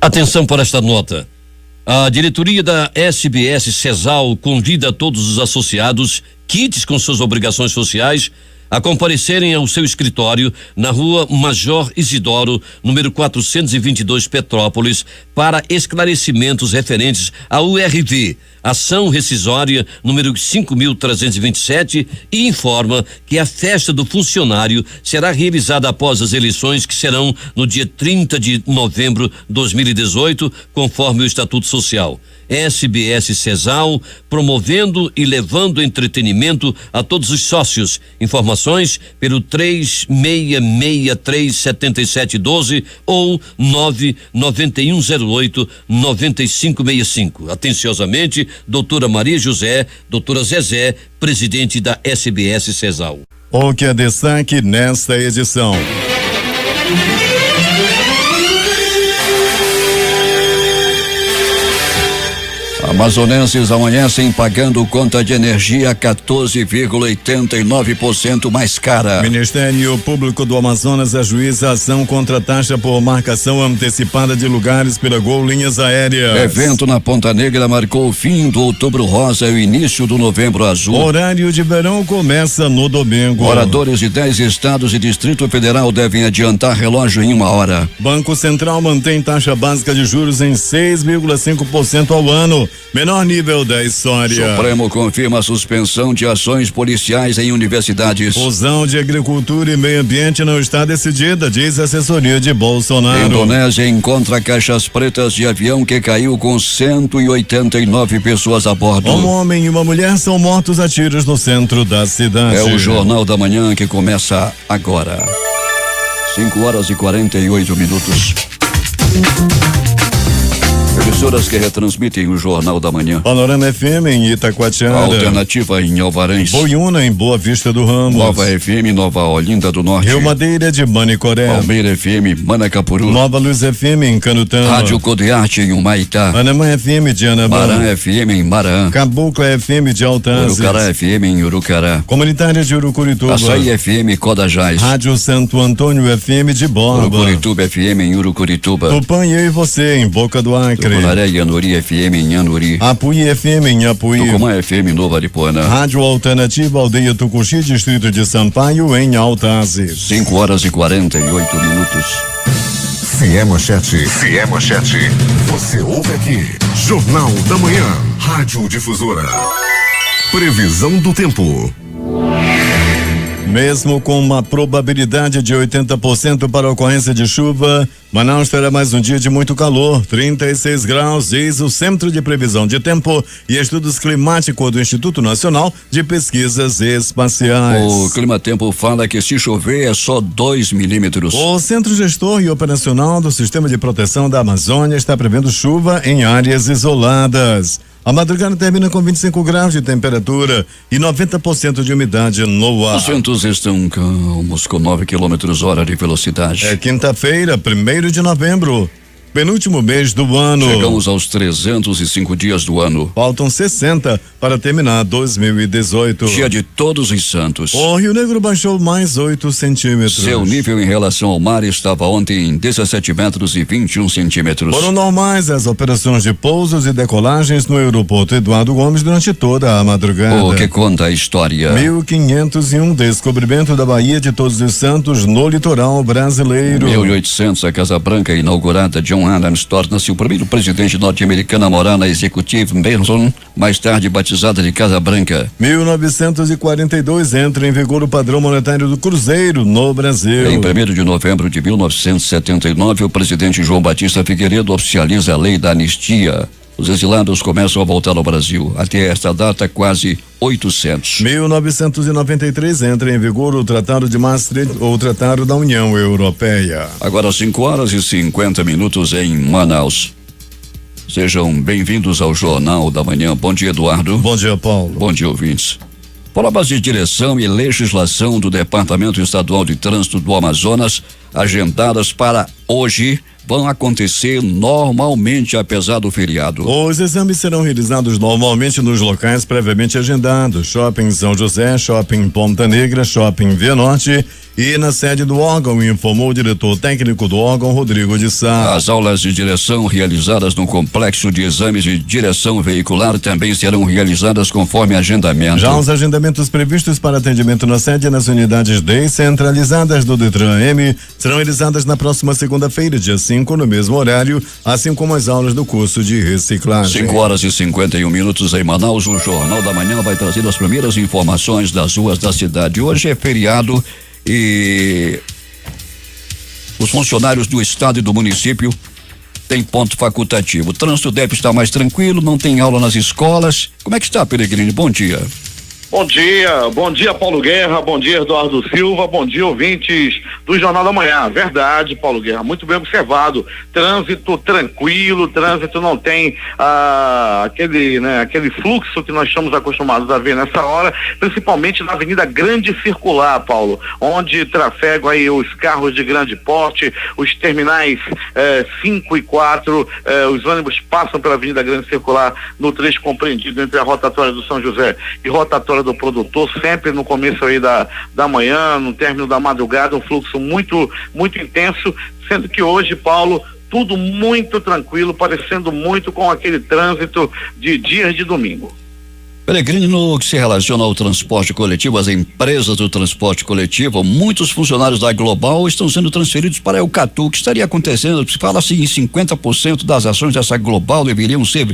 Atenção para esta nota. A diretoria da SBS Cesal convida todos os associados quites com suas obrigações sociais a comparecerem ao seu escritório na rua Major Isidoro, número 422, Petrópolis, para esclarecimentos referentes à URV, ação rescisória número 5.327, e informa que a festa do funcionário será realizada após as eleições, que serão no dia 30 de novembro de 2018, conforme o Estatuto Social. SBS Cesal, promovendo e levando entretenimento a todos os sócios. Informações pelo 36637712 ou 99108-9565. Atenciosamente, doutora Maria José, doutora Zezé, presidente da SBS Cesal. O que é destaque nesta edição? Amazonenses amanhecem pagando conta de energia 14,89% mais cara. Ministério Público do Amazonas ajuiza ação contra taxa por marcação antecipada de lugares pela Gol Linhas Aéreas. Evento na Ponta Negra marcou o fim do Outubro Rosa e o início do Novembro Azul. Horário de verão começa no domingo. Moradores de 10 estados e Distrito Federal devem adiantar relógio em 1 hora. Banco Central mantém taxa básica de juros em 6,5% ao ano. Menor nível da história. Supremo confirma a suspensão de ações policiais em universidades. Fusão de agricultura e meio ambiente não está decidida, diz a assessoria de Bolsonaro. Indonésia encontra caixas pretas de avião que caiu com 189 pessoas a bordo. Um homem e uma mulher são mortos a tiros no centro da cidade. É o Jornal da Manhã que começa agora. 5:48. Emissoras que retransmitem o Jornal da Manhã. Panorama FM em Itacoatiara. Alternativa em Alvarães. Boiúna em Boa Vista do Ramos. Nova FM Nova Olinda do Norte. Rio Madeira de Manicoré. Palmeira FM Manacapuru. Nova Luz FM em Canutama. Rádio Codearte em Humaitá. Anamã FM de Anamã. Marã FM em Marã. Cabocla FM de Altazes. Urucará FM em Urucará. Comunitária de Urucurituba. Açaí FM Codajás. Rádio Santo Antônio FM de Borba. Urucurituba FM em Urucurituba. Tupã e eu e você em Boca do Acre. Tucunaré e Anuri FM em Anuri. Apuí FM em Apuí. Tucumã FM Nova Aripuana. Rádio Alternativa Aldeia Tucuxi, Distrito de Sampaio em Altazes. 5:48. Se é manchete, você ouve aqui. Jornal da Manhã, Rádio Difusora. Previsão do tempo. Mesmo com uma probabilidade de 80% para a ocorrência de chuva, Manaus terá mais um dia de muito calor, 36 graus, diz o Centro de Previsão de Tempo e Estudos Climáticos do Instituto Nacional de Pesquisas Espaciais. O Climatempo fala que se chover é só 2 milímetros. O Centro Gestor e Operacional do Sistema de Proteção da Amazônia está prevendo chuva em áreas isoladas. A madrugada termina com 25 graus de temperatura e 90% de umidade no ar. Os ventos estão calmos com 9 km/h de velocidade. É quinta-feira, 1º de novembro. Penúltimo mês do ano. Chegamos aos 305 dias do ano. Faltam 60 para terminar 2018. Dia de Todos os Santos. O Rio Negro baixou mais 8 centímetros. Seu nível em relação ao mar estava ontem em 17 metros e 21 centímetros. Foram normais as operações de pousos e decolagens no aeroporto Eduardo Gomes durante toda a madrugada. O que conta a história? 1501, descobrimento da Baía de Todos os Santos no litoral brasileiro. 1800, a Casa Branca inaugurada. John Adams torna-se o primeiro presidente norte-americano a morar na Executive Mansion, mais tarde batizada de Casa Branca. 1942, entra em vigor o padrão monetário do Cruzeiro no Brasil. Em 1º de novembro de 1979, o presidente João Batista Figueiredo oficializa a lei da anistia. Os exilados começam a voltar ao Brasil. Até esta data, quase 800. 1993, entra em vigor o Tratado de Maastricht, ou Tratado da União Europeia. Agora 5:50 em Manaus. Sejam bem-vindos ao Jornal da Manhã. Bom dia, Eduardo. Bom dia, Paulo. Bom dia, ouvintes. Formas de direção e legislação do Departamento Estadual de Trânsito do Amazonas agendadas para hoje vão acontecer normalmente, apesar do feriado. Os exames serão realizados normalmente nos locais previamente agendados: Shopping São José, Shopping Ponta Negra, Shopping Via Norte e na sede do órgão, informou o diretor técnico do órgão, Rodrigo de Sá. As aulas de direção realizadas no complexo de exames de direção veicular também serão realizadas conforme agendamento. Já os agendamentos previstos para atendimento na sede e nas unidades descentralizadas do Detran M serão realizadas na próxima segunda-feira, dia 5, no mesmo horário, assim como as aulas do curso de reciclagem. 5h51 em Manaus. O Jornal da Manhã vai trazer as primeiras informações das ruas da cidade. Hoje é feriado e os funcionários do estado e do município têm ponto facultativo. O trânsito deve estar mais tranquilo, não tem aula nas escolas. Como é que está, Peregrini? Bom dia. Bom dia Paulo Guerra, bom dia Eduardo Silva, bom dia ouvintes do Jornal da Manhã. Verdade, Paulo Guerra, muito bem observado. Trânsito tranquilo, trânsito não tem aquele fluxo que nós estamos acostumados a ver nessa hora, principalmente na Avenida Grande Circular, Paulo, onde trafegam aí os carros de grande porte, os terminais 5 e 4, os ônibus passam pela Avenida Grande Circular no trecho compreendido entre a rotatória do São José e rotatória do Produtor, sempre no começo aí da manhã, no término da madrugada, um fluxo muito intenso, sendo que hoje, Paulo, tudo muito tranquilo, parecendo muito com aquele trânsito de dias de domingo. Peregrini, no que se relaciona ao transporte coletivo, as empresas do transporte coletivo, muitos funcionários da Global estão sendo transferidos para o Catu. O que estaria acontecendo? Se fala assim, em 50% das ações dessa Global deveriam ser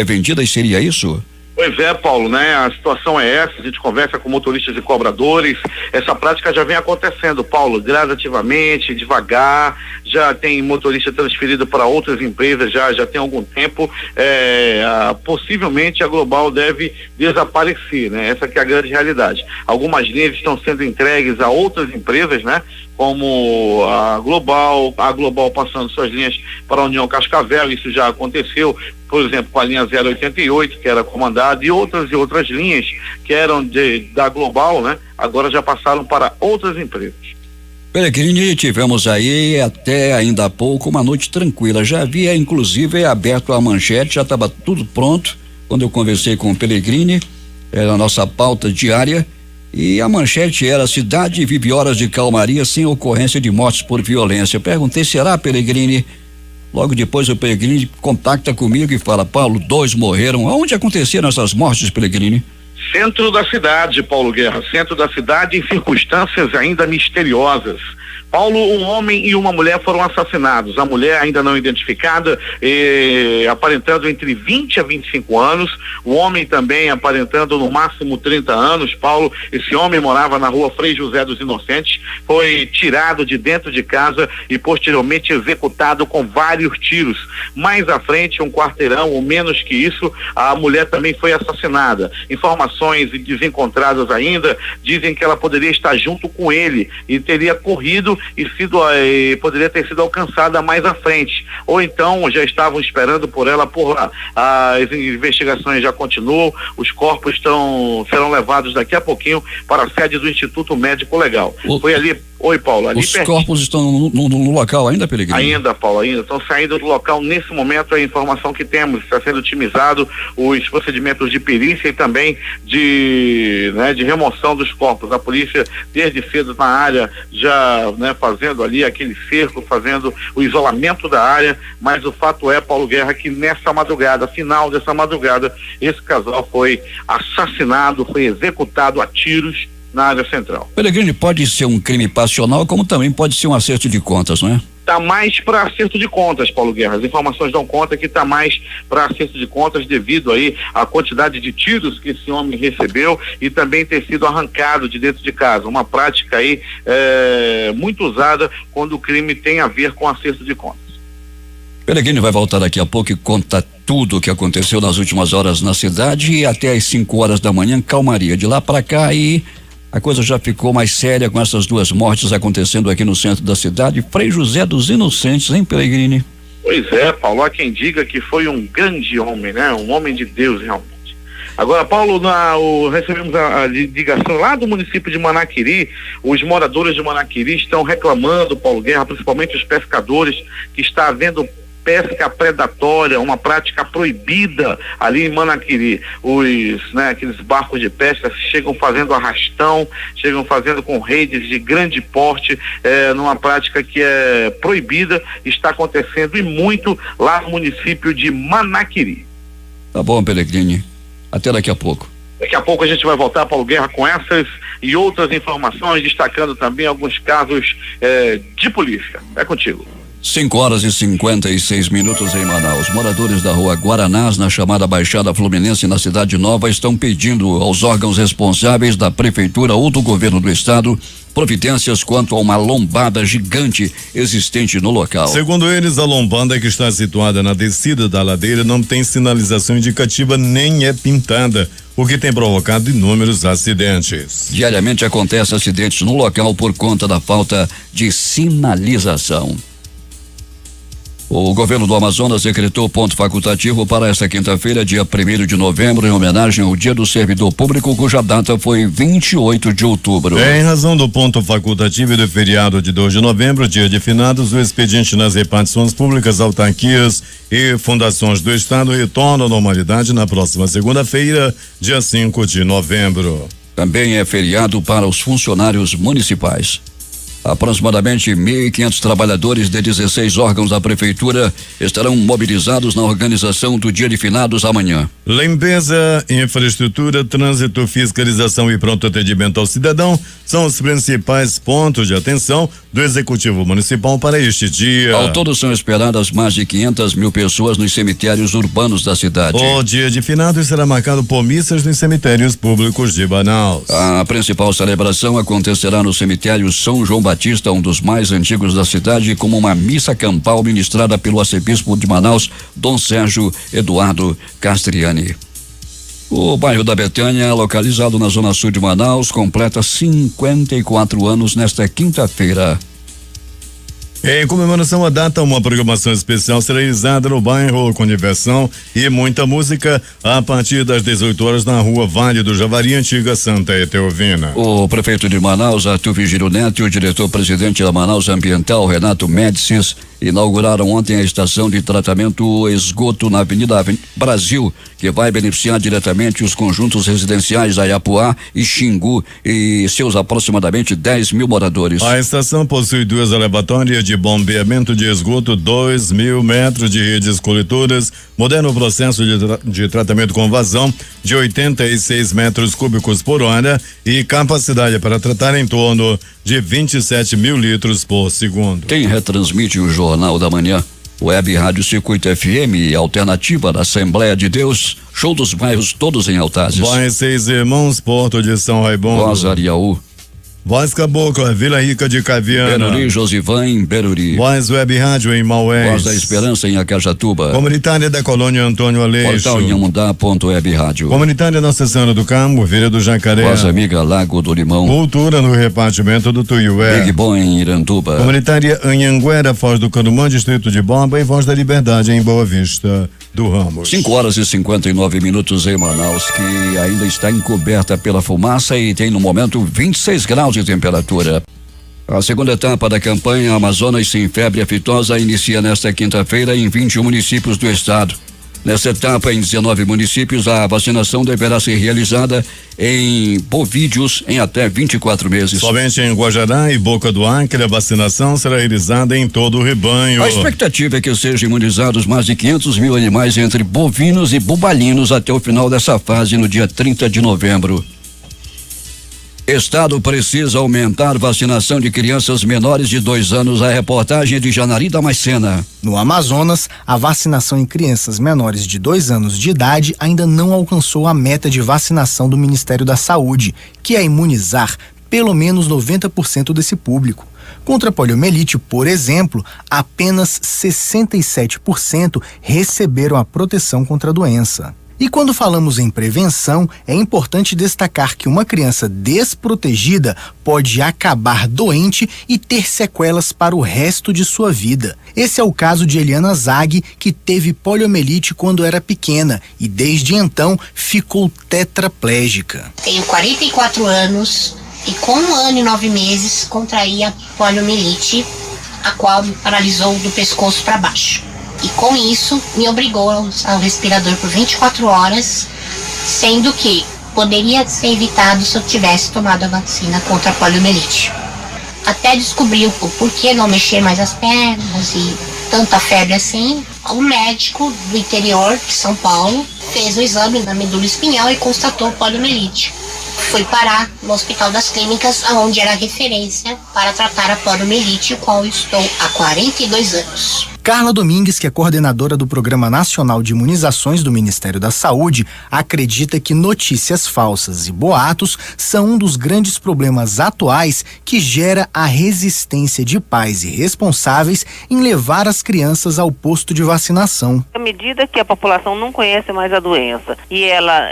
vendidas, seria isso? Pois é, Paulo, né? A situação é essa, a gente conversa com motoristas e cobradores, essa prática já vem acontecendo, Paulo, gradativamente, devagar, já tem motorista transferido para outras empresas já tem algum tempo, possivelmente a Global deve desaparecer, né? Essa que é a grande realidade. Algumas linhas estão sendo entregues a outras empresas, né? Como a Global passando suas linhas para a União Cascavel, isso já aconteceu, por exemplo, com a linha 088, que era comandada, e outras linhas que eram da Global, né? Agora já passaram para outras empresas. Peregrini, tivemos aí até ainda há pouco uma noite tranquila, já havia inclusive aberto a manchete, já estava tudo pronto quando eu conversei com o Peregrini, era a nossa pauta diária, e a manchete era: cidade vive horas de calmaria sem ocorrência de mortes por violência. Eu perguntei, será, Peregrini? Logo depois o Peregrini contacta comigo e fala: Paulo, 2 morreram. Aonde aconteceram essas mortes, Peregrini? Centro da cidade, Paulo Guerra, centro da cidade, em circunstâncias ainda misteriosas. Paulo, um homem e uma mulher foram assassinados. A mulher ainda não identificada, aparentando entre 20 a 25 anos. O homem também aparentando no máximo 30 anos. Paulo, esse homem morava na rua Frei José dos Inocentes, foi tirado de dentro de casa e posteriormente executado com vários tiros. Mais à frente, um quarteirão ou menos que isso, a mulher também foi assassinada. Informações desencontradas ainda dizem que ela poderia estar junto com ele e teria corrido e poderia ter sido alcançada mais à frente, ou então já estavam esperando por ela por lá. As investigações já continuam, os corpos serão levados daqui a pouquinho para a sede do Instituto Médico Legal. Foi ali. Oi, Paulo. Ali os corpos estão no local ainda, Peregrini? Ainda, Paulo, ainda estão saindo do local nesse momento. A informação que temos, está sendo otimizado os procedimentos de perícia e também de remoção dos corpos. A polícia desde cedo na área já, fazendo ali aquele cerco, fazendo o isolamento da área, mas o fato é, Paulo Guerra, que nessa madrugada, final dessa madrugada, esse casal foi assassinado, foi executado a tiros na área central. Peregrini, pode ser um crime passional, como também pode ser um acerto de contas, não é? Tá mais para acerto de contas, Paulo Guerra. As informações dão conta que tá mais para acerto de contas devido aí à quantidade de tiros que esse homem recebeu e também ter sido arrancado de dentro de casa. Uma prática aí muito usada quando o crime tem a ver com acerto de contas. Peregrini vai voltar daqui a pouco e conta tudo o que aconteceu nas últimas horas na cidade e até às 5 horas da manhã, calmaria. De lá para cá aí a coisa já ficou mais séria com essas 2 mortes acontecendo aqui no centro da cidade. Frei José dos Inocentes, hein, Peregrini? Pois é, Paulo, há quem diga que foi um grande homem, né? Um homem de Deus, realmente. Agora, Paulo, recebemos a ligação lá do município de Manaquiri. Os moradores de Manaquiri estão reclamando, Paulo Guerra, principalmente os pescadores, que está havendo pesca predatória, uma prática proibida ali em Manaquiri. Aqueles barcos de pesca chegam fazendo arrastão, chegam fazendo com redes de grande porte, numa prática que é proibida, está acontecendo e muito lá no município de Manaquiri. Tá bom, Pellegrini. Até daqui a pouco. Daqui a pouco a gente vai voltar, Paulo Guerra, com essas e outras informações, destacando também alguns casos de polícia. É contigo. 5h56 em Manaus. Moradores da rua Guaranás, na chamada Baixada Fluminense, na Cidade Nova, estão pedindo aos órgãos responsáveis da Prefeitura ou do Governo do Estado providências quanto a uma lombada gigante existente no local. Segundo eles, a lombada, que está situada na descida da ladeira, não tem sinalização indicativa nem é pintada, o que tem provocado inúmeros acidentes. Diariamente acontecem acidentes no local por conta da falta de sinalização. O governo do Amazonas decretou ponto facultativo para esta quinta-feira, dia 1º de novembro, em homenagem ao Dia do Servidor Público, cuja data foi 28 de outubro. Em razão do ponto facultativo e do feriado de 2 de novembro, dia de finados, o expediente nas repartições públicas, autarquias e fundações do Estado retorna à normalidade na próxima segunda-feira, dia 5 de novembro. Também é feriado para os funcionários municipais. Aproximadamente 1.500 trabalhadores de 16 órgãos da Prefeitura estarão mobilizados na organização do Dia de Finados amanhã. Limpeza, infraestrutura, trânsito, fiscalização e pronto atendimento ao cidadão são os principais pontos de atenção do Executivo Municipal para este dia. Ao todo são esperadas mais de 500 mil pessoas nos cemitérios urbanos da cidade. O Dia de Finados será marcado por missas nos cemitérios públicos de Manaus. A principal celebração acontecerá no cemitério São João Batista, um dos mais antigos da cidade, como uma missa campal ministrada pelo arcebispo de Manaus, Dom Sérgio Eduardo Castriani. O bairro da Betânia, localizado na zona sul de Manaus, completa 54 anos nesta quinta-feira. Em comemoração à data, uma programação especial será realizada no bairro com diversão e muita música a partir das 18 horas na rua Vale do Javari, antiga Santa Etelvina. O prefeito de Manaus, Arthur Vigílio Neto, e o diretor-presidente da Manaus Ambiental, Renato Médicis, inauguraram ontem a estação de tratamento esgoto na Avenida Brasil, que vai beneficiar diretamente os conjuntos residenciais Ayapuá e Xingu e seus aproximadamente 10 mil moradores. A estação possui 2 elevatórias de bombeamento de esgoto, 2.000 metros de redes coletoras, moderno processo de tratamento com vazão de 86 metros cúbicos por hora e capacidade para tratar em torno de 27 mil litros por segundo. Quem retransmite o Jornal da Manhã? Web Rádio Circuito FM, alternativa da Assembleia de Deus, show dos bairros todos em Altazes. Voz Seis Irmãos, Porto de São Raimundo. Voz Ariaú. Voz Cabocla, Vila Rica de Caviana. Beruri, Josivan em Beruri. Voz Web Rádio em Maués. Voz da Esperança em Acajatuba. Comunitária da Colônia Antônio Aleixo. Portal Inhamundá.web Rádio. Comunitária Nossa Senhora do Carmo, Vila do Jacaré. Voz Amiga Lago do Limão. Cultura no repartimento do Tuiué. Big Bom em Iranduba. Comunitária Anhanguera, Foz do Canumã, Distrito de Borba, e Voz da Liberdade em Boa Vista do Ramos. 5h59 em Manaus, que ainda está encoberta pela fumaça e tem no momento 26 graus de temperatura. A segunda etapa da campanha Amazonas Sem Febre Aftosa inicia nesta quinta-feira em 21 municípios do estado. Nessa etapa, em 19 municípios, a vacinação deverá ser realizada em bovídeos em até 24 meses. Somente em Guajará e Boca do Acre, a vacinação será realizada em todo o rebanho. A expectativa é que sejam imunizados mais de 500 mil animais entre bovinos e bubalinos até o final dessa fase, no dia 30 de novembro. Estado precisa aumentar vacinação de crianças menores de 2 anos. A reportagem é de Janari Damascena. No Amazonas, a vacinação em crianças menores de 2 anos de idade ainda não alcançou a meta de vacinação do Ministério da Saúde, que é imunizar pelo menos 90% desse público. Contra a poliomielite, por exemplo, apenas 67% receberam a proteção contra a doença. E quando falamos em prevenção, é importante destacar que uma criança desprotegida pode acabar doente e ter sequelas para o resto de sua vida. Esse é o caso de Eliana Zag, que teve poliomielite quando era pequena e desde então ficou tetraplégica. Tenho 44 anos e com 1 ano e 9 meses contraí a poliomielite, a qual me paralisou do pescoço para baixo. E com isso me obrigou ao respirador por 24 horas, sendo que poderia ser evitado se eu tivesse tomado a vacina contra a poliomielite. Até descobri o porquê não mexer mais as pernas e tanta febre assim. Um médico do interior de São Paulo fez o exame na medula espinhal e constatou poliomielite. Fui parar no Hospital das Clínicas, onde era referência para tratar a poliomielite, o qual estou há 42 anos. Carla Domingues, que é coordenadora do Programa Nacional de Imunizações do Ministério da Saúde, acredita que notícias falsas e boatos são um dos grandes problemas atuais que gera a resistência de pais e responsáveis em levar as crianças ao posto de vacinação. À medida que a população não conhece mais a doença e ela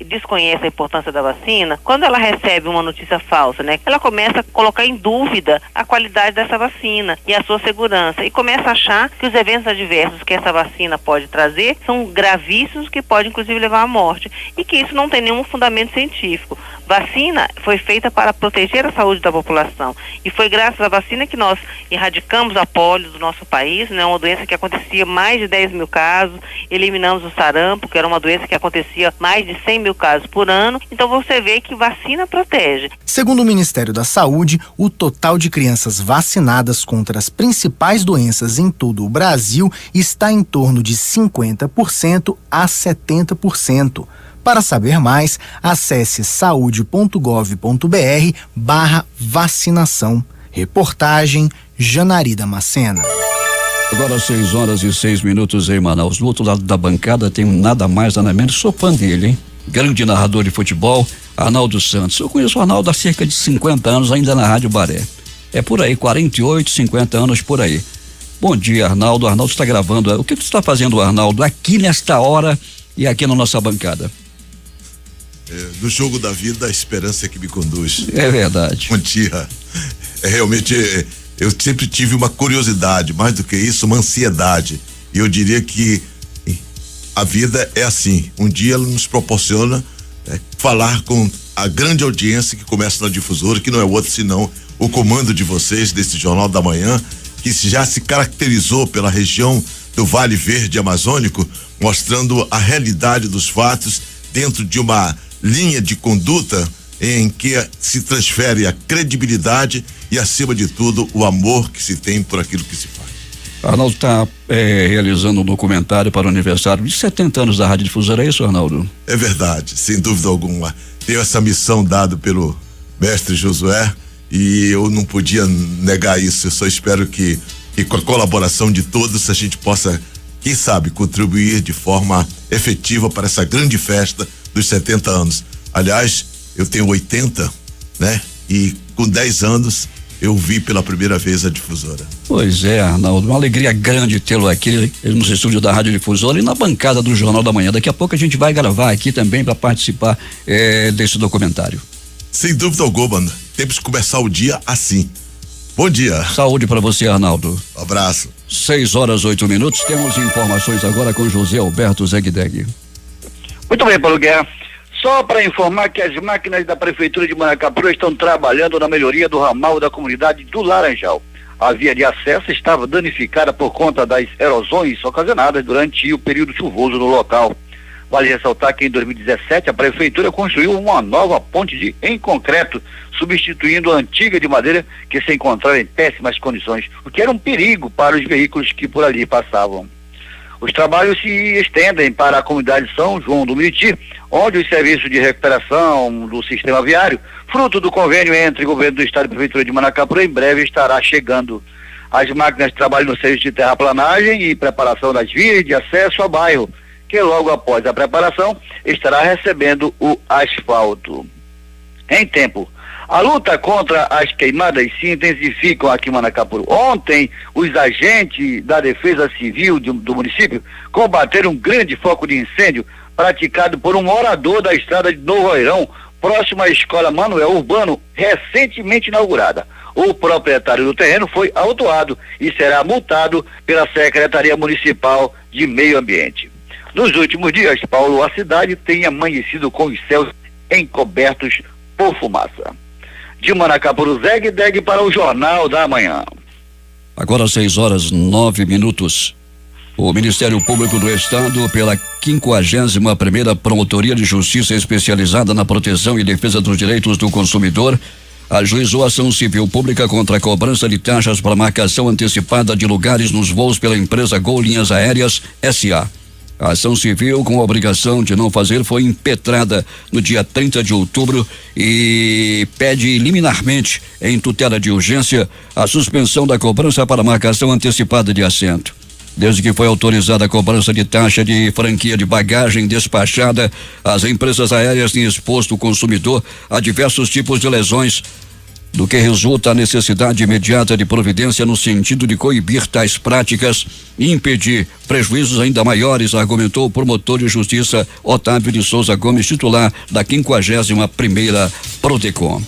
desconhece a importância da vacina, quando ela recebe uma notícia falsa, ela começa a colocar em dúvida a qualidade dessa vacina e a sua segurança e começa a achar que os eventos adversos que essa vacina pode trazer são gravíssimos, que podem inclusive levar à morte, e que isso não tem nenhum fundamento científico. Vacina foi feita para proteger a saúde da população, e foi graças à vacina que nós erradicamos a polio do nosso país, uma doença que acontecia mais de 10 mil casos, eliminamos o sarampo, que era uma doença que acontecia mais de 100 mil casos por ano. Então você vê que vacina protege. Segundo o Ministério da Saúde, o total de crianças vacinadas contra as principais doenças em todo o Brasil está em torno de 50% a 70%. Para saber mais, acesse saude.gov.br/vacinação. Reportagem Janari Damasceno. Agora 6h06 em Manaus. Do outro lado da bancada tem nada mais, nada menos, sou fã dele, hein? Grande narrador de futebol, Arnaldo Santos. Eu conheço o Arnaldo há cerca de 50 anos, ainda na Rádio Baré. É por aí, 48, 50 anos por aí. Bom dia, Arnaldo. O Arnaldo está gravando. O que você está fazendo, Arnaldo, aqui nesta hora e aqui na nossa bancada? No jogo da vida, a esperança é que me conduz. É verdade. Bom dia. Realmente, eu sempre tive uma curiosidade, mais do que isso, uma ansiedade. E eu diria que a vida é assim. Um dia ela nos proporciona falar com a grande audiência que começa na Difusora, que não é outro senão o comando de vocês desse Jornal da Manhã, que já se caracterizou pela região do Vale Verde Amazônico, mostrando a realidade dos fatos dentro de uma linha de conduta em que se transfere a credibilidade e, acima de tudo, o amor que se tem por aquilo que se faz. Arnaldo está realizando um documentário para o aniversário de 70 anos da Rádio Difusora, é isso, Arnaldo? É verdade, sem dúvida alguma. Tenho essa missão dada pelo mestre Josué e eu não podia negar isso. Eu só espero que com a colaboração de todos a gente possa, quem sabe, contribuir de forma efetiva para essa grande festa dos 70 anos. Aliás, eu tenho 80, e com 10 anos eu vi pela primeira vez a Difusora. Pois é, Arnaldo, uma alegria grande tê-lo aqui nos estúdios da Rádio Difusora e na bancada do Jornal da Manhã. Daqui a pouco a gente vai gravar aqui também para participar desse documentário. Sem dúvida alguma, temos que começar o dia assim. Bom dia. Saúde para você, Arnaldo. Um abraço. 6h08. Temos informações agora com José Alberto Zegdeg. Muito bem, Paulo Guerra. Só para informar que as máquinas da Prefeitura de Manacapuru estão trabalhando na melhoria do ramal da comunidade do Laranjal. A via de acesso estava danificada por conta das erosões ocasionadas durante o período chuvoso no local. Vale ressaltar que em 2017 a Prefeitura construiu uma nova ponte em concreto, substituindo a antiga de madeira que se encontrava em péssimas condições, o que era um perigo para os veículos que por ali passavam. Os trabalhos se estendem para a comunidade São João do Meriti, onde os serviços de recuperação do sistema viário, fruto do convênio entre o governo do estado e a Prefeitura de Manacapuru, em breve estará chegando. As máquinas trabalham no serviço de terraplanagem e preparação das vias de acesso ao bairro, que logo após a preparação estará recebendo o asfalto. Em tempo, a luta contra as queimadas se intensifica aqui em Manacapuru. Ontem, os agentes da Defesa Civil do município combateram um grande foco de incêndio praticado por um morador da estrada de Novo Airão, próximo à Escola Manuel Urbano, recentemente inaugurada. O proprietário do terreno foi autuado e será multado pela Secretaria Municipal de Meio Ambiente. Nos últimos dias, Paulo, a cidade tem amanhecido com os céus encobertos por fumaça. De Manacapuru, Zeg Deg para o Jornal da Manhã. Agora 6:09. O Ministério Público do Estado, pela 51ª Promotoria de Justiça especializada na proteção e defesa dos direitos do consumidor, ajuizou ação civil pública contra a cobrança de taxas para marcação antecipada de lugares nos voos pela empresa Gol Linhas Aéreas S.A. A ação civil, com a obrigação de não fazer, foi impetrada no dia 30 de outubro e pede liminarmente, em tutela de urgência, a suspensão da cobrança para marcação antecipada de assento. Desde que foi autorizada a cobrança de taxa de franquia de bagagem despachada, as empresas aéreas têm exposto o consumidor a diversos tipos de lesões, do que resulta a necessidade imediata de providência no sentido de coibir tais práticas e impedir prejuízos ainda maiores, argumentou o promotor de justiça Otávio de Souza Gomes, titular da 51ª Prodecon.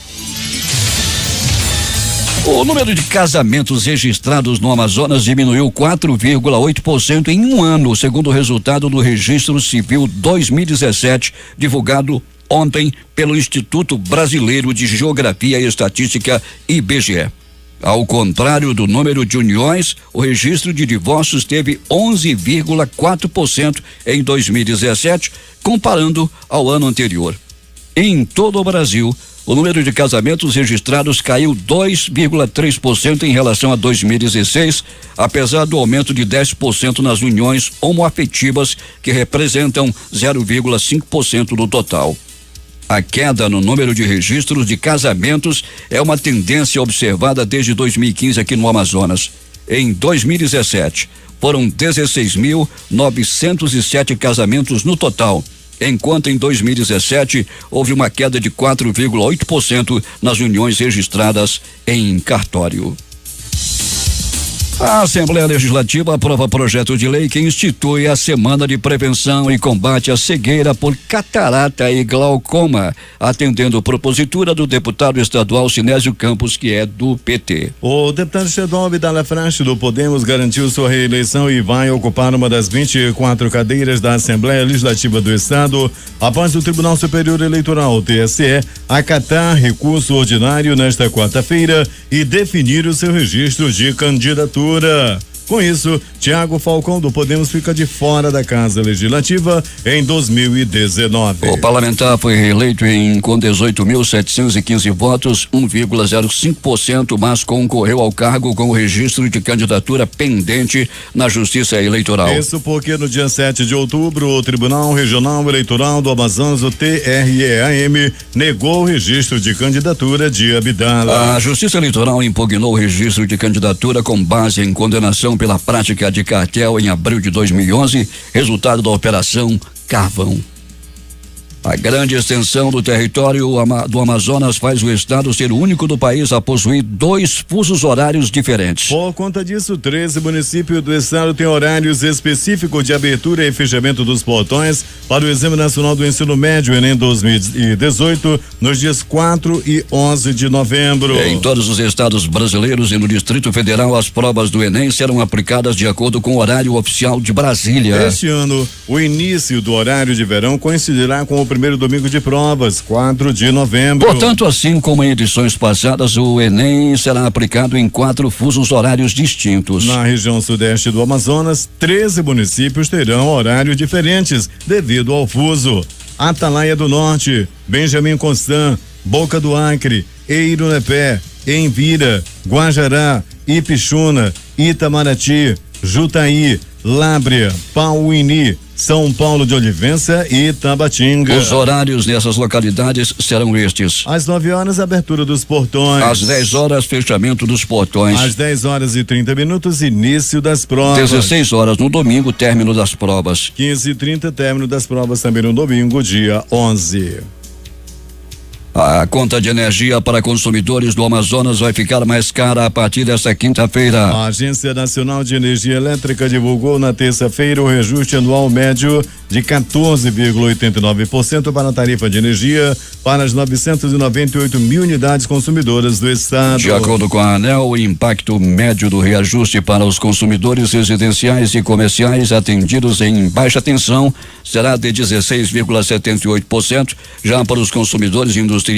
O número de casamentos registrados no Amazonas diminuiu 4,8% em um ano, segundo o resultado do Registro Civil 2017, divulgado ontem pelo Instituto Brasileiro de Geografia e Estatística, IBGE. Ao contrário do número de uniões, o registro de divórcios teve 11,4% em 2017, comparando ao ano anterior. Em todo o Brasil, o número de casamentos registrados caiu 2,3% em relação a 2016, apesar do aumento de 10% nas uniões homoafetivas, que representam 0,5% do total. A queda no número de registros de casamentos é uma tendência observada desde 2015 aqui no Amazonas. Em 2017, foram 16.907 casamentos no total, enquanto em 2017 houve uma queda de 4,8% nas uniões registradas em cartório. A Assembleia Legislativa aprova projeto de lei que institui a Semana de Prevenção e Combate à Cegueira por Catarata e Glaucoma, atendendo propositura do deputado estadual Sinésio Campos, que é do PT. O deputado estadual Vidal Afrache do Podemos garantiu sua reeleição e vai ocupar uma das 24 cadeiras da Assembleia Legislativa do Estado, após o Tribunal Superior Eleitoral, TSE, acatar recurso ordinário nesta quarta-feira e definir o seu registro de candidatura. Com isso, Tiago Falcão do Podemos fica de fora da Casa Legislativa em 2019. O parlamentar foi reeleito com 18.715 votos, 1,05%, mas concorreu ao cargo com o registro de candidatura pendente na Justiça Eleitoral. Isso porque no dia 7 de outubro, o Tribunal Regional Eleitoral do Amazonas, o TREAM, negou o registro de candidatura de Abdala. A Justiça Eleitoral impugnou o registro de candidatura com base em condenação pela prática de cartel em abril de 2011, resultado da Operação Carvão. A grande extensão do território do Amazonas faz o estado ser o único do país a possuir 2 fusos horários diferentes. Por conta disso, 13 municípios do estado têm horários específicos de abertura e fechamento dos portões para o Exame Nacional do Ensino Médio, Enem 2018, nos dias 4 e 11 de novembro. Em todos os estados brasileiros e no Distrito Federal, as provas do Enem serão aplicadas de acordo com o horário oficial de Brasília. Este ano, o início do horário de verão coincidirá com o primeiro domingo de provas, 4 de novembro. Portanto, assim como em edições passadas, o Enem será aplicado em 4 fusos horários distintos. Na região sudeste do Amazonas, 13 municípios terão horários diferentes devido ao fuso. Atalaia do Norte, Benjamin Constant, Boca do Acre, Eirunepé, Envira, Guajará, Ipixuna, Itamaraty, Jutaí, Lábrea, Pauini, São Paulo de Olivença e Tabatinga. Os horários nessas localidades serão estes: às 9 horas, abertura dos portões. Às 10 horas, fechamento dos portões. Às 10 horas e 30 minutos, início das provas. 16 horas no domingo, término das provas. 15h30, término das provas também no domingo, dia 11. A conta de energia para consumidores do Amazonas vai ficar mais cara a partir desta quinta-feira. A Agência Nacional de Energia Elétrica divulgou na terça-feira o reajuste anual médio de 14,89% para a tarifa de energia para as 998 mil unidades consumidoras do estado. De acordo com a ANEEL, o impacto médio do reajuste para os consumidores residenciais e comerciais atendidos em baixa tensão será de 16,78%, já para os consumidores industriais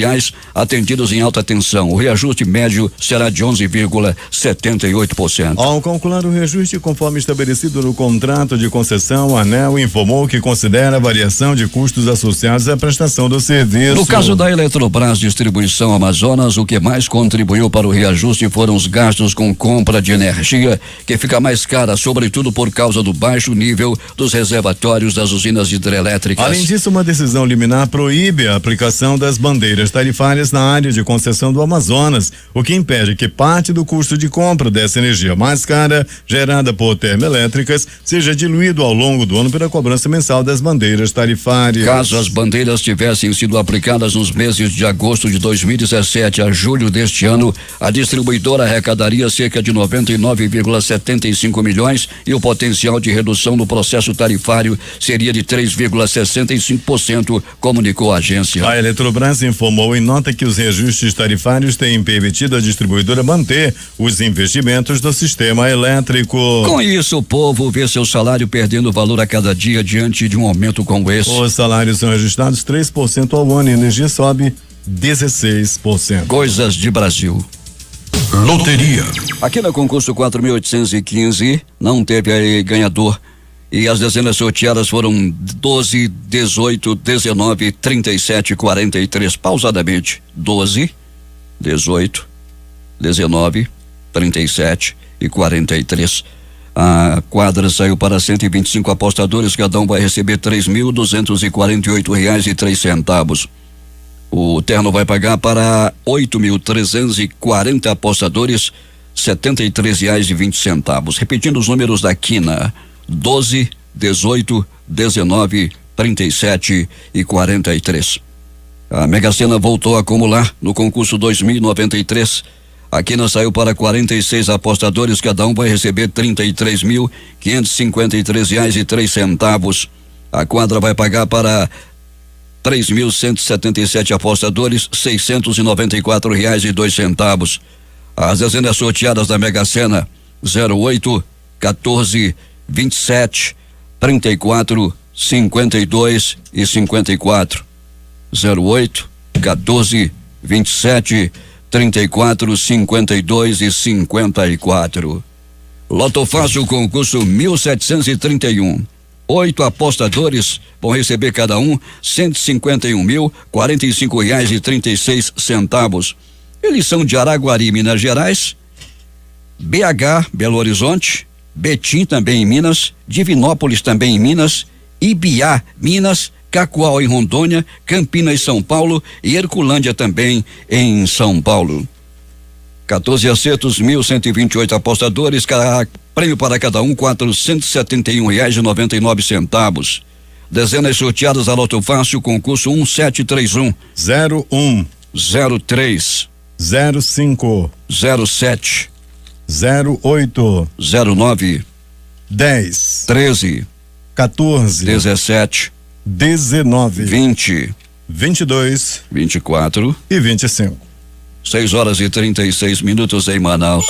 atendidos em alta tensão. O reajuste médio será de 11,78%. Ao calcular o reajuste conforme estabelecido no contrato de concessão, a ANEEL informou que considera a variação de custos associados à prestação do serviço. No caso da Eletrobras Distribuição Amazonas, o que mais contribuiu para o reajuste foram os gastos com compra de energia, que fica mais cara, sobretudo por causa do baixo nível dos reservatórios das usinas hidrelétricas. Além disso, uma decisão liminar proíbe a aplicação das bandeiras tarifárias na área de concessão do Amazonas, o que impede que parte do custo de compra dessa energia mais cara, gerada por termoelétricas, seja diluído ao longo do ano pela cobrança mensal das bandeiras tarifárias. Caso as bandeiras tivessem sido aplicadas nos meses de agosto de 2017 a julho deste ano, a distribuidora arrecadaria cerca de 99,75 milhões e o potencial de redução no processo tarifário seria de 3,65%, comunicou a agência. A Eletrobras informou em nota que os reajustes tarifários têm permitido à distribuidora manter os investimentos do sistema elétrico. Com isso, o povo vê seu salário perdendo valor a cada dia diante de um aumento como esse. Os salários são ajustados 3% ao ano e a energia sobe 16%. Coisas de Brasil. Loteria. Aqui no concurso 4.815 não teve aí ganhador. E as dezenas sorteadas foram 12, 18, 19, 37 e 43. Pausadamente. 12, 18, 19, 37 e 43. A quadra saiu para 125 apostadores, cada um vai receber R$3.248,03. O terno vai pagar para 8.340 apostadores, R$73,20. Repetindo os números da quina: 12, 18, 19, 37 e 43. A Mega Sena voltou a acumular no concurso 2093. A quina saiu para 46 apostadores, cada um vai receber R$33.553,03. A quadra vai pagar para 3.177 apostadores, R$694,02. As dezenas sorteadas da Mega Sena: 08, 14, 27, 34, 52 e 54. 08, 14, 27, 34, 52 e 54. Loto Fácil, concurso 1731. 8 apostadores vão receber cada um R$151.045,36. Eles são de Araguari, Minas Gerais, BH, Belo Horizonte, Betim também em Minas, Divinópolis também em Minas, Ibiá, Minas, Cacoal em Rondônia, Campinas, São Paulo e Herculândia também em São Paulo. 14 acertos, 1.128 apostadores, prêmio para cada um R$471,99. Dezenas sorteadas a Loto Fácil, concurso 1731. 01, 03, 05, 07, 08, 09, 10, 13, 14, 17, 19, 20, 22, 24 e 25. 6 horas e 36 minutos em Manaus.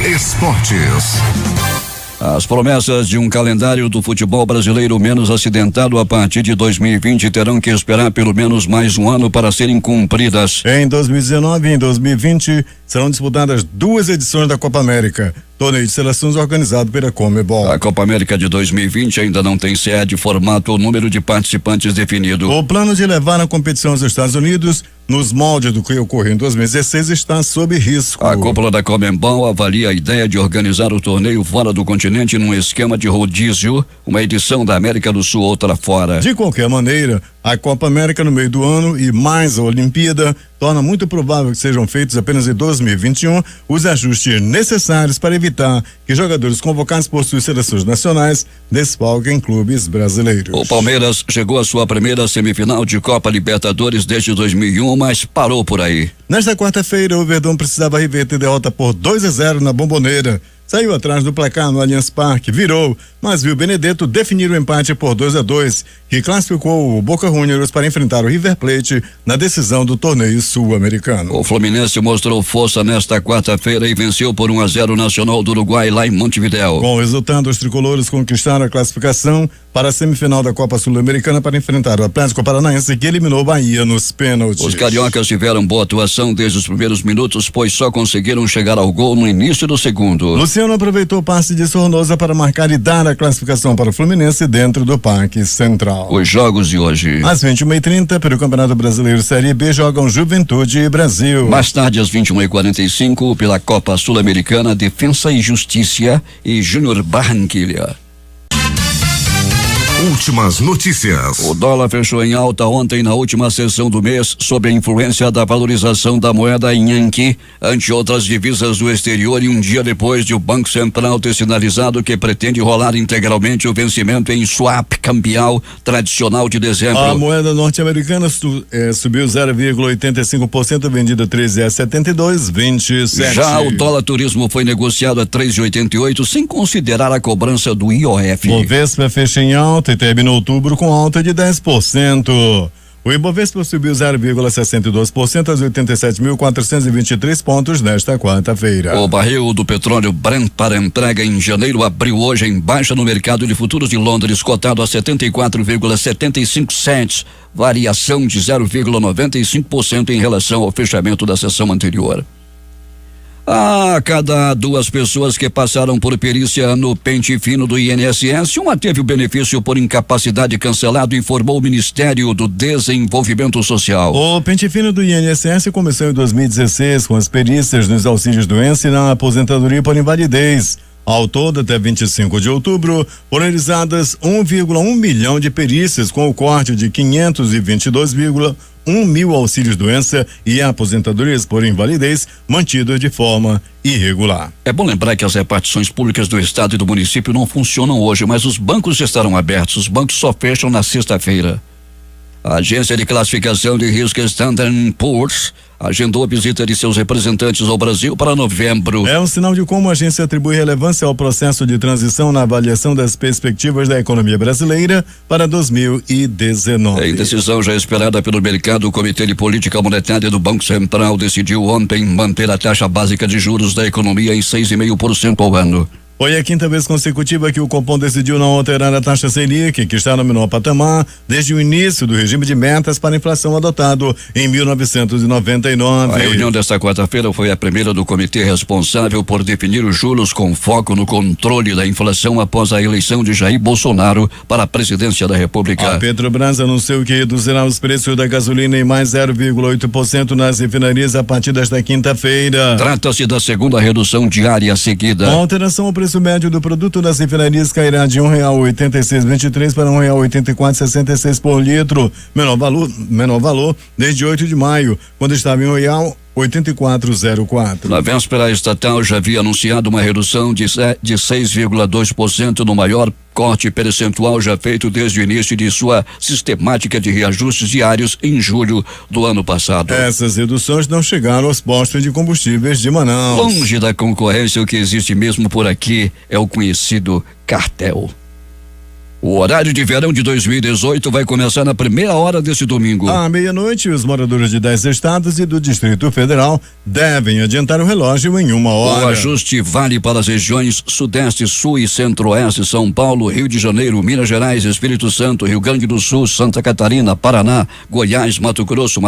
Esportes. As promessas de um calendário do futebol brasileiro menos acidentado a partir de 2020 terão que esperar pelo menos mais um ano para serem cumpridas. Em 2019 e em 2020 serão disputadas 2 edições da Copa América, torneio de seleções organizado pela Conmebol. A Copa América de 2020 ainda não tem sede, formato ou número de participantes definido. O plano de levar a competição aos Estados Unidos, nos moldes do que ocorreu em 2016, está sob risco. A cúpula da Conmebol avalia a ideia de organizar o torneio fora do continente num esquema de rodízio, uma edição da América do Sul, outra fora. De qualquer maneira, A Copa América no meio do ano e mais a Olimpíada torna muito provável que sejam feitos apenas em 2021 os ajustes necessários para evitar que jogadores convocados por suas seleções nacionais desfalquem clubes brasileiros. O Palmeiras chegou à sua primeira semifinal de Copa Libertadores desde 2001, mas parou por aí. Nesta quarta-feira, o Verdão precisava reverter derrota por 2-0 na Bomboneira. Saiu atrás do placar no Allianz Parque, virou, mas viu Benedetto definir o empate por 2-2, que classificou o Boca Juniors para enfrentar o River Plate na decisão do torneio sul-americano. O Fluminense mostrou força nesta quarta-feira e venceu por 1-0 o Nacional do Uruguai lá em Montevidéu. Com o resultado, os tricolores conquistaram a classificação para a semifinal da Copa Sul-Americana para enfrentar o Atlético Paranaense, que eliminou o Bahia nos pênaltis. Os cariocas tiveram boa atuação desde os primeiros minutos, pois só conseguiram chegar ao gol no início do segundo. Luciano aproveitou o passe de Sornosa para marcar e dar a classificação para o Fluminense dentro do Parque Central. Os jogos de hoje. Às 21h30, pelo Campeonato Brasileiro Série B, jogam Juventude e Brasil. Mais tarde, às 21h45, pela Copa Sul-Americana, Defensa e Justiça e Júnior Barranquilla. Últimas notícias. O dólar fechou em alta ontem na última sessão do mês sob a influência da valorização da moeda Yankee ante outras divisas do exterior e um dia depois de o Banco Central ter sinalizado que pretende rolar integralmente o vencimento em swap cambial tradicional de dezembro. A moeda norte-americana subiu 0,85%, vendida 13,7227. Já o dólar turismo foi negociado a 3,88 sem considerar a cobrança do IOF. O Bovespa fecha em alta e terminou outubro com alta de 10%. O Ibovespa subiu 0,62% aos 87.423 pontos nesta quarta-feira. O barril do petróleo Brent para entrega em janeiro abriu hoje em baixa no mercado de futuros de Londres, cotado a 74,75 cents, variação de 0,95% em relação ao fechamento da sessão anterior. A cada 2 pessoas que passaram por perícia no pente fino do INSS, uma teve o benefício por incapacidade cancelado, informou o Ministério do Desenvolvimento Social. O pente fino do INSS começou em 2016 com as perícias nos auxílios doença e na aposentadoria por invalidez. Ao todo, até 25 de outubro, foram realizadas 1,1 milhão de perícias, com o corte de 522,1 mil auxílios doença e aposentadorias por invalidez mantidos de forma irregular. É bom lembrar que as repartições públicas do estado e do município não funcionam hoje, mas os bancos estarão abertos. Os bancos só fecham na sexta-feira. A agência de classificação de risco Standard & Poor's agendou a visita de seus representantes ao Brasil para novembro. É um sinal de como a agência atribui relevância ao processo de transição na avaliação das perspectivas da economia brasileira para 2019. Em decisão já esperada pelo mercado, o Comitê de Política Monetária do Banco Central decidiu ontem manter a taxa básica de juros da economia em 6,5% ao ano. Foi a 5ª vez consecutiva que o Copom decidiu não alterar a taxa Selic, que está no menor patamar desde o início do regime de metas para a inflação adotado em 1999. A reunião desta quarta-feira foi a primeira do comitê responsável por definir os juros com foco no controle da inflação após a eleição de Jair Bolsonaro para a presidência da República. A Petrobras anunciou que reduzirá os preços da gasolina em mais 0,8% nas refinarias a partir desta quinta-feira. Trata-se da segunda redução diária seguida. Com a alteração, o preço médio do produto das refinarias cairá de R$1,8623 para R$1,8466 por litro, menor valor desde 8 de maio, quando estava em R$84,04. Na véspera, a estatal já havia anunciado uma redução de 6,2% no maior corte percentual já feito desde o início de sua sistemática de reajustes diários em julho do ano passado. Essas reduções não chegaram aos postos de combustíveis de Manaus. Longe da concorrência, o que existe mesmo por aqui é o conhecido cartel. O horário de verão de 2018 vai começar na primeira hora desse domingo. À meia-noite, os moradores de 10 estados e do Distrito Federal devem adiantar o relógio em 1 hora. O ajuste vale para as regiões Sudeste, Sul e Centro-Oeste, São Paulo, Rio de Janeiro, Minas Gerais, Espírito Santo, Rio Grande do Sul, Santa Catarina, Paraná, Goiás, Mato Grosso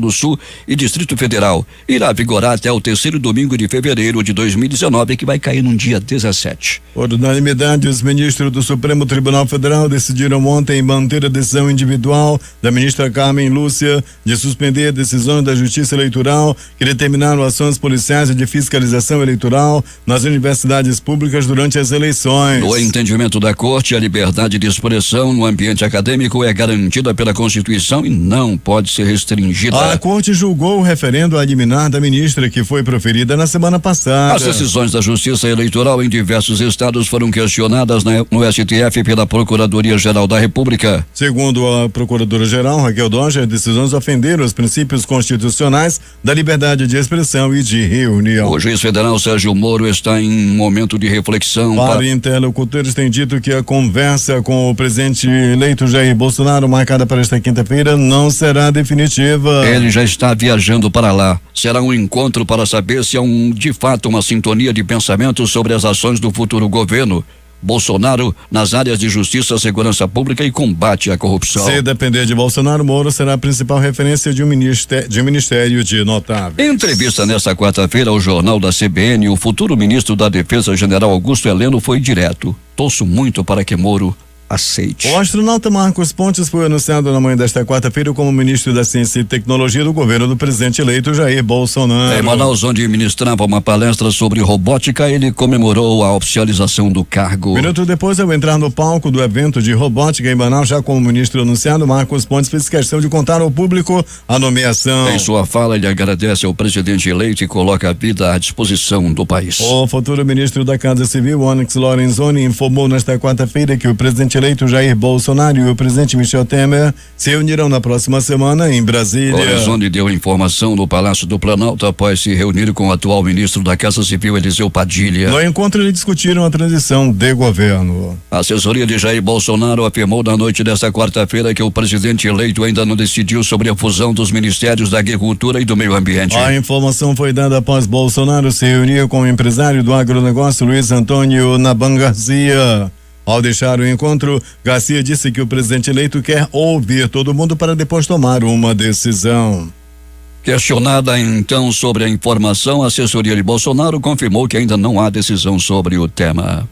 do Sul e Distrito Federal. Irá vigorar até o 3º domingo de fevereiro de 2019, que vai cair num dia 17. Por unanimidade, os ministros do Supremo Tribunal Federal Federal decidiram ontem manter a decisão individual da ministra Carmen Lúcia de suspender decisões da Justiça Eleitoral que determinaram ações policiais e de fiscalização eleitoral nas universidades públicas durante as eleições. No entendimento da Corte, a liberdade de expressão no ambiente acadêmico é garantida pela Constituição e não pode ser restringida. A Corte julgou o referendo a liminar da ministra que foi proferida na semana passada. As decisões da Justiça Eleitoral em diversos estados foram questionadas no STF pela Procuradoria-Geral da República. Segundo a Procuradora-Geral, Raquel Doge, as decisões ofenderam os princípios constitucionais da liberdade de expressão e de reunião. O juiz federal Sérgio Moro está em um momento de reflexão. Para interlocutores, tem dito que a conversa com o presidente eleito Jair Bolsonaro, marcada para esta quinta-feira, não será definitiva. Ele já está viajando para lá. Será um encontro para saber se há de fato uma sintonia de pensamento sobre as ações do futuro governo Bolsonaro nas áreas de justiça, segurança pública e combate à corrupção. Se depender de Bolsonaro, Moro será a principal referência de um ministério de notáveis. Em entrevista nesta quarta-feira ao jornal da CBN, o futuro ministro da Defesa, General Augusto Heleno, foi direto. Torço muito para que Moro aceite. O astronauta Marcos Pontes foi anunciado na manhã desta quarta-feira como ministro da Ciência e Tecnologia do governo do presidente eleito Jair Bolsonaro. Em Manaus, onde ministrava uma palestra sobre robótica, ele comemorou a oficialização do cargo. Minuto depois, ao entrar no palco do evento de robótica em Manaus, já como ministro anunciado, Marcos Pontes fez questão de contar ao público a nomeação. Em sua fala, ele agradece ao presidente eleito e coloca a vida à disposição do país. O futuro ministro da Casa Civil, Onyx Lorenzoni, informou nesta quarta-feira que o presidente eleito Jair Bolsonaro e o presidente Michel Temer se reunirão na próxima semana em Brasília. Lorenzoni deu informação no Palácio do Planalto após se reunir com o atual ministro da Casa Civil, Eliseu Padilha. No encontro, eles discutiram a transição de governo. A assessoria de Jair Bolsonaro afirmou na noite desta quarta-feira que o presidente eleito ainda não decidiu sobre a fusão dos ministérios da Agricultura e do Meio Ambiente. A informação foi dada após Bolsonaro se reunir com o empresário do agronegócio Luiz Antônio Naban Garcia. Ao deixar o encontro, Garcia disse que o presidente eleito quer ouvir todo mundo para depois tomar uma decisão. Questionada então sobre a informação, a assessoria de Bolsonaro confirmou que ainda não há decisão sobre o tema.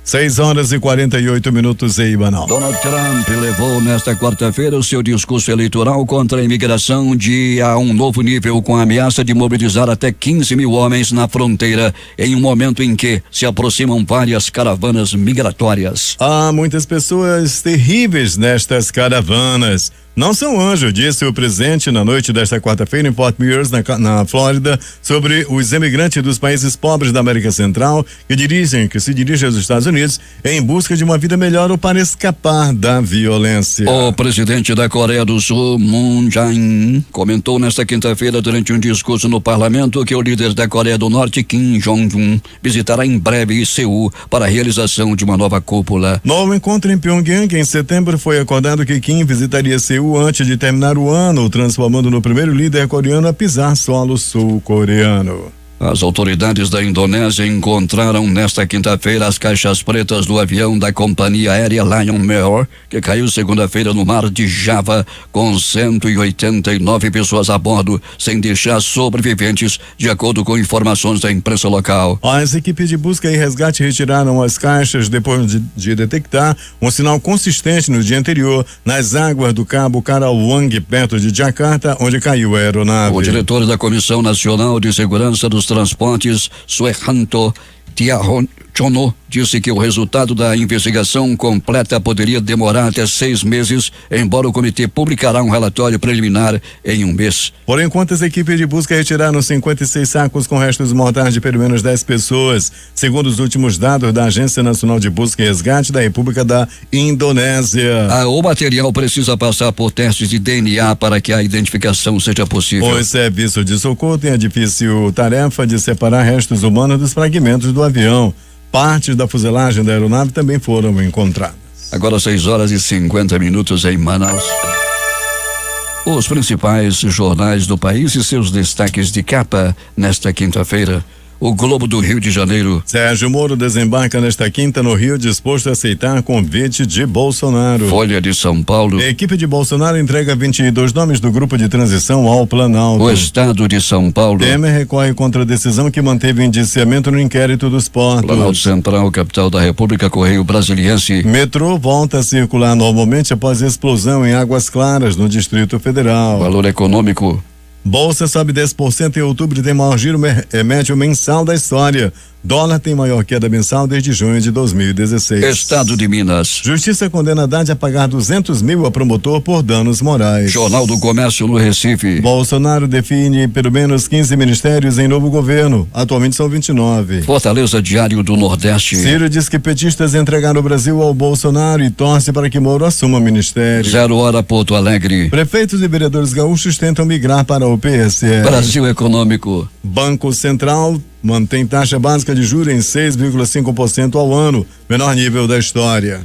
6h48 em Manaus. Donald Trump levou nesta quarta-feira o seu discurso eleitoral contra a imigração a um novo nível, com a ameaça de mobilizar até 15 mil homens na fronteira, em um momento em que se aproximam várias caravanas migratórias. Há muitas pessoas terríveis nestas caravanas. Não são anjos, disse o presidente na noite desta quarta-feira em Fort Myers, na Flórida, sobre os imigrantes dos países pobres da América Central que se dirigem aos Estados Unidos em busca de uma vida melhor ou para escapar da violência. O presidente da Coreia do Sul, Moon Jae-in, comentou nesta quinta-feira durante um discurso no parlamento que o líder da Coreia do Norte, Kim Jong-un, visitará em breve Seul para a realização de uma nova cúpula. No encontro em Pyongyang, em setembro, foi acordado que Kim visitaria Seul antes de terminar o ano, transformando no primeiro líder coreano a pisar solo sul-coreano. As autoridades da Indonésia encontraram nesta quinta-feira as caixas pretas do avião da companhia aérea Lion Air, que caiu segunda-feira no mar de Java, com 189 pessoas a bordo, sem deixar sobreviventes, de acordo com informações da imprensa local. As equipes de busca e resgate retiraram as caixas depois de detectar um sinal consistente no dia anterior nas águas do Cabo Karawang, perto de Jakarta, onde caiu a aeronave. O diretor da Comissão Nacional de Segurança dos Transportes, Suharto Tiahono, disse que o resultado da investigação completa poderia demorar até 6 meses, embora o comitê publicará um relatório preliminar em um mês. Por enquanto, as equipes de busca retiraram 56 sacos com restos mortais de pelo menos 10 pessoas, segundo os últimos dados da Agência Nacional de Busca e Resgate da República da Indonésia. O material precisa passar por testes de DNA para que a identificação seja possível. O serviço de socorro tem a difícil tarefa de separar restos humanos dos fragmentos do avião. Partes da fuselagem da aeronave também foram encontradas. Agora 6h50 em Manaus. Os principais jornais do país e seus destaques de capa nesta quinta-feira. O Globo do Rio de Janeiro. Sérgio Moro desembarca nesta quinta no Rio, disposto a aceitar convite de Bolsonaro. Folha de São Paulo. A equipe de Bolsonaro entrega 22 nomes do grupo de transição ao Planalto. O Estado de São Paulo. Temer recorre contra a decisão que manteve o indiciamento no inquérito dos portos. Planalto Central, capital da República, Correio Brasiliense. Metrô volta a circular normalmente após explosão em Águas Claras, no Distrito Federal. Valor econômico. Bolsa sobe 10% em outubro e tem maior giro médio mensal da história. Dólar tem maior queda mensal desde junho de 2016. Estado de Minas. Justiça condena Haddad a pagar 200 mil a promotor por danos morais. Jornal do Comércio no Recife. Bolsonaro define pelo menos 15 ministérios em novo governo. Atualmente são 29. Fortaleza, Diário do Nordeste. Ciro diz que petistas entregaram o Brasil ao Bolsonaro e torce para que Moro assuma ministério. 0 hora, Porto Alegre. Prefeitos e vereadores gaúchos tentam migrar para o PSL. Brasil Econômico. Banco Central mantém taxa básica de juros em 6,5% ao ano, menor nível da história.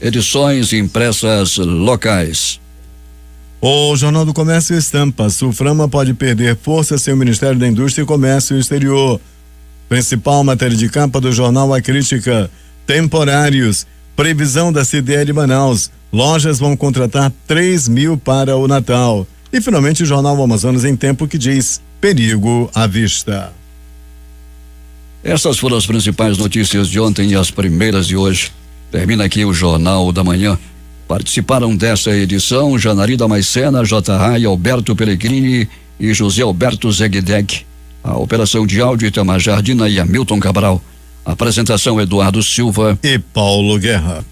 Edições impressas locais. O Jornal do Comércio estampa: Sulframa pode perder força sem o Ministério da Indústria e Comércio Exterior. Principal matéria de capa do jornal A Crítica. Temporários. Previsão da CDL Manaus. Lojas vão contratar 3 mil para o Natal. E finalmente o Jornal Amazonas em Tempo, que diz: perigo à vista. Essas foram as principais notícias de ontem e as primeiras de hoje. Termina aqui o Jornal da Manhã. Participaram dessa edição Janarida Maicena, J. Rai, Alberto Pellegrini e José Alberto Zegdeg. A operação de áudio Itamar Jardina e Hamilton Cabral. Apresentação Eduardo Silva e Paulo Guerra.